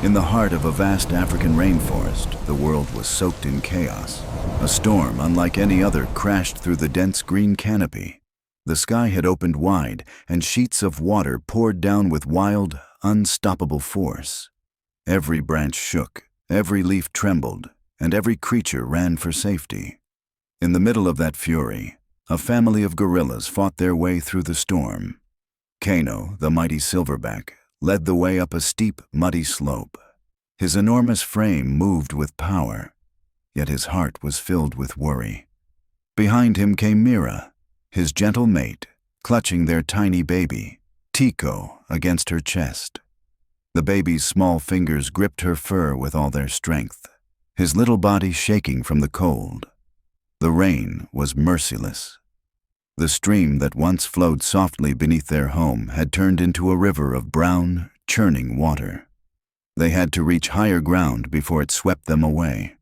In the heart of a vast African rainforest, the world was soaked in chaos. A storm unlike any other crashed through the dense green canopy. The sky had opened wide, and sheets of water poured down with wild, unstoppable force. Every branch shook, every leaf trembled, and every creature ran for safety. In the middle of that fury, a family of gorillas fought their way through the storm. Kano, the mighty silverback, led the way up a steep, muddy slope. His enormous frame moved with power, yet his heart was filled with worry. Behind him came Mira, his gentle mate, clutching their tiny baby, Tiko, against her chest. The baby's small fingers gripped her fur with all their strength, his little body shaking from the cold. The rain was merciless. The stream that once flowed softly beneath their home had turned into a river of brown, churning water. They had to reach higher ground before it swept them away.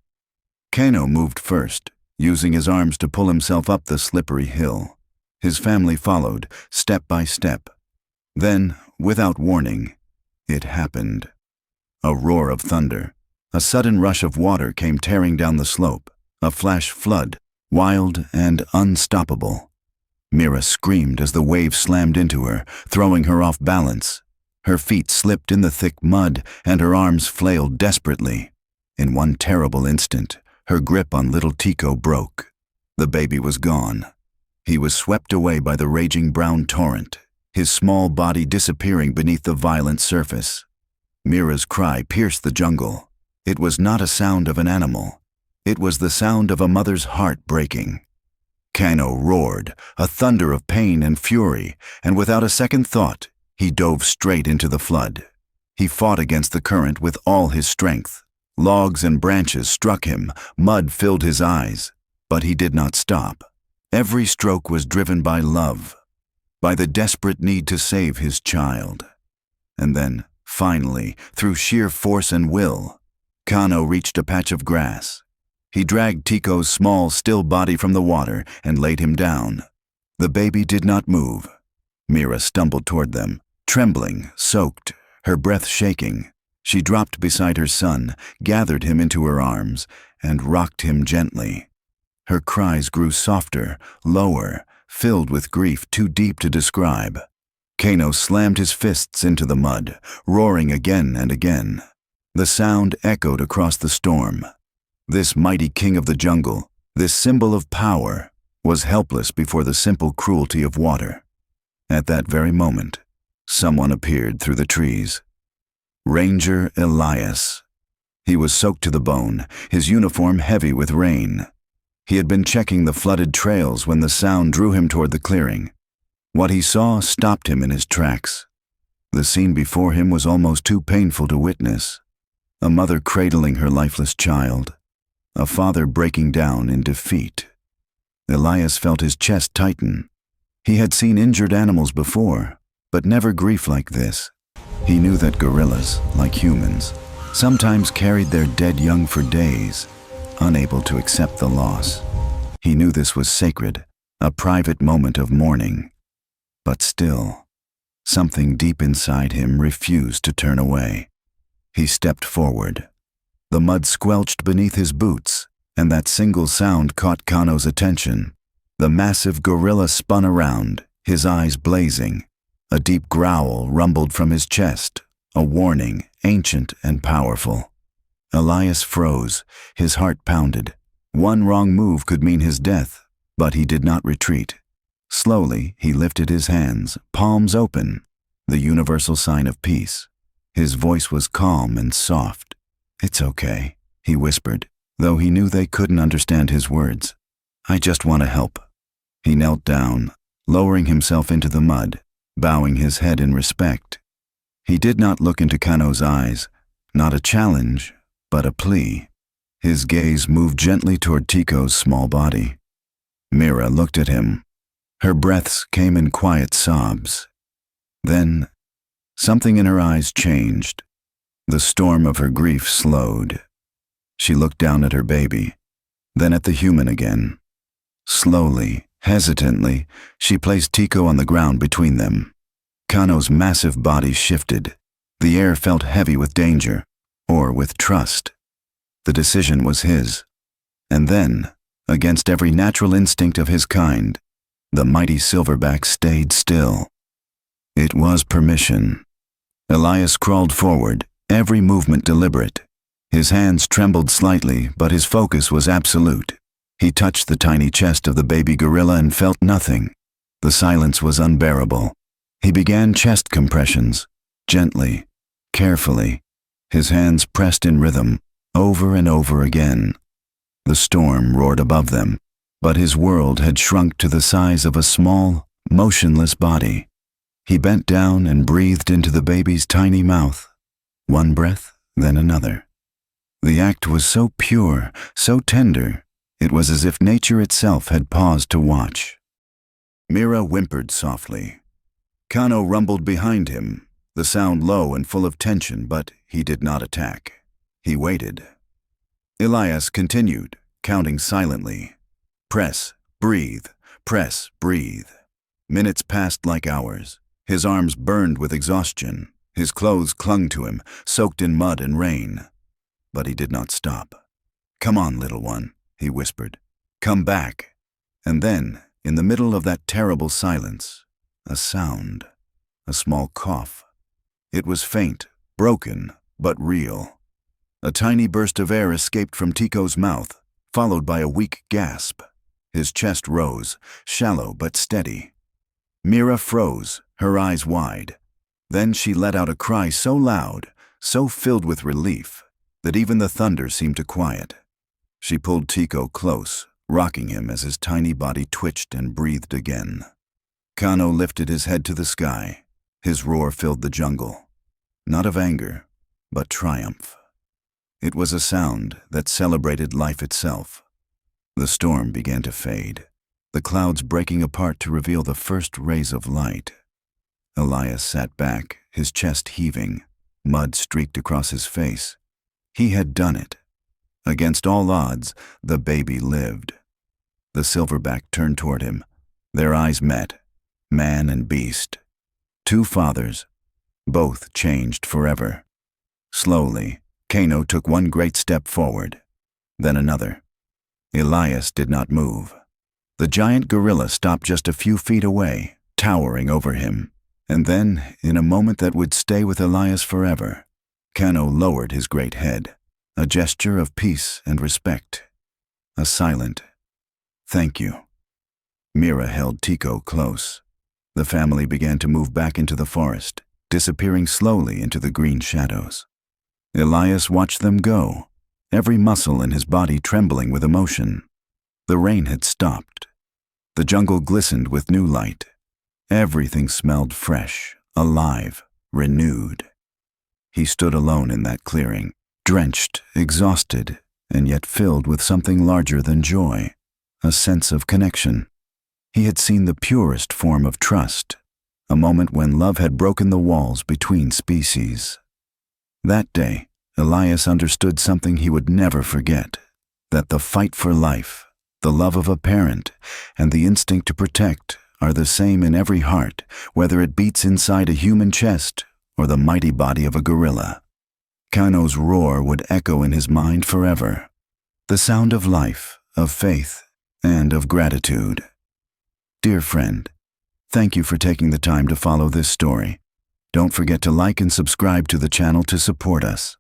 Kano moved first, using his arms to pull himself up the slippery hill. His family followed, step by step. Then, without warning, it happened. A roar of thunder, a sudden rush of water came tearing down the slope, a flash flood, wild and unstoppable. Mira screamed as the wave slammed into her, throwing her off balance. Her feet slipped in the thick mud, and her arms flailed desperately. In one terrible instant, her grip on little Tiko broke. The baby was gone. He was swept away by the raging brown torrent, his small body disappearing beneath the violent surface. Mira's cry pierced the jungle. It was not a sound of an animal. It was the sound of a mother's heart breaking. Kano roared, a thunder of pain and fury, and without a second thought, he dove straight into the flood. He fought against the current with all his strength. Logs and branches struck him, mud filled his eyes, but he did not stop. Every stroke was driven by love, by the desperate need to save his child. And then, finally, through sheer force and will, Kano reached a patch of grass. He dragged Tiko's small, still body from the water and laid him down. The baby did not move. Mira stumbled toward them, trembling, soaked, her breath shaking. She dropped beside her son, gathered him into her arms, and rocked him gently. Her cries grew softer, lower, filled with grief too deep to describe. Kano slammed his fists into the mud, roaring again and again. The sound echoed across the storm. This mighty king of the jungle, this symbol of power, was helpless before the simple cruelty of water. At that very moment, someone appeared through the trees. Ranger Elias. He was soaked to the bone, his uniform heavy with rain. He had been checking the flooded trails when the sound drew him toward the clearing. What he saw stopped him in his tracks. The scene before him was almost too painful to witness. A mother cradling her lifeless child. A father breaking down in defeat. Elias felt his chest tighten. He had seen injured animals before, but never grief like this. He knew that gorillas, like humans, sometimes carried their dead young for days, unable to accept the loss. He knew this was sacred, a private moment of mourning. But still, something deep inside him refused to turn away. He stepped forward. The mud squelched beneath his boots, and that single sound caught Kano's attention. The massive gorilla spun around, his eyes blazing. A deep growl rumbled from his chest, a warning, ancient and powerful. Elias froze, his heart pounded. One wrong move could mean his death, but he did not retreat. Slowly, he lifted his hands, palms open, the universal sign of peace. His voice was calm and soft. "It's okay," he whispered, though he knew they couldn't understand his words. "I just want to help." He knelt down, lowering himself into the mud, bowing his head in respect. He did not look into Kano's eyes, not a challenge, but a plea. His gaze moved gently toward Tiko's small body. Mira looked at him. Her breaths came in quiet sobs. Then, something in her eyes changed. The storm of her grief slowed. She looked down at her baby, then at the human again. Slowly, hesitantly, she placed Tiko on the ground between them. Kano's massive body shifted. The air felt heavy with danger. war with trust. The decision was his. And then, against every natural instinct of his kind, the mighty silverback stayed still. It was permission. Elias crawled forward, every movement deliberate. His hands trembled slightly, but his focus was absolute. He touched the tiny chest of the baby gorilla and felt nothing. The silence was unbearable. He began chest compressions, gently, carefully, his hands pressed in rhythm, over and over again. The storm roared above them, but his world had shrunk to the size of a small, motionless body. He bent down and breathed into the baby's tiny mouth, one breath, then another. The act was so pure, so tender, it was as if nature itself had paused to watch. Mira whimpered softly. Kano rumbled behind him, the sound low and full of tension, but he did not attack. He waited. Elias continued, counting silently. Press, breathe, press, breathe. Minutes passed like hours. His arms burned with exhaustion. His clothes clung to him, soaked in mud and rain. But he did not stop. "Come on, little one," he whispered. "Come back." And then, in the middle of that terrible silence, a sound, a small cough. It was faint, broken, but real. A tiny burst of air escaped from Tiko's mouth, followed by a weak gasp. His chest rose, shallow but steady. Mira froze, her eyes wide. Then she let out a cry so loud, so filled with relief, that even the thunder seemed to quiet. She pulled Tiko close, rocking him as his tiny body twitched and breathed again. Kano lifted his head to the sky. His roar filled the jungle. Not of anger, but triumph. It was a sound that celebrated life itself. The storm began to fade, the clouds breaking apart to reveal the first rays of light. Elias sat back, his chest heaving, mud streaked across his face. He had done it. Against all odds, the baby lived. The silverback turned toward him. Their eyes met, man and beast. Two fathers, both changed forever. Slowly, Kano took one great step forward, then another. Elias did not move. The giant gorilla stopped just a few feet away, towering over him. And then, in a moment that would stay with Elias forever, Kano lowered his great head, a gesture of peace and respect. A silent, "Thank you." Mira held Tiko close. The family began to move back into the forest, disappearing slowly into the green shadows. Elias watched them go, every muscle in his body trembling with emotion. The rain had stopped. The jungle glistened with new light. Everything smelled fresh, alive, renewed. He stood alone in that clearing, drenched, exhausted, and yet filled with something larger than joy, a sense of connection. He had seen the purest form of trust, a moment when love had broken the walls between species. That day, Elias understood something he would never forget, that the fight for life, the love of a parent, and the instinct to protect are the same in every heart, whether it beats inside a human chest or the mighty body of a gorilla. Kano's roar would echo in his mind forever, the sound of life, of faith, and of gratitude. Dear friend, thank you for taking the time to follow this story. Don't forget to like and subscribe to the channel to support us.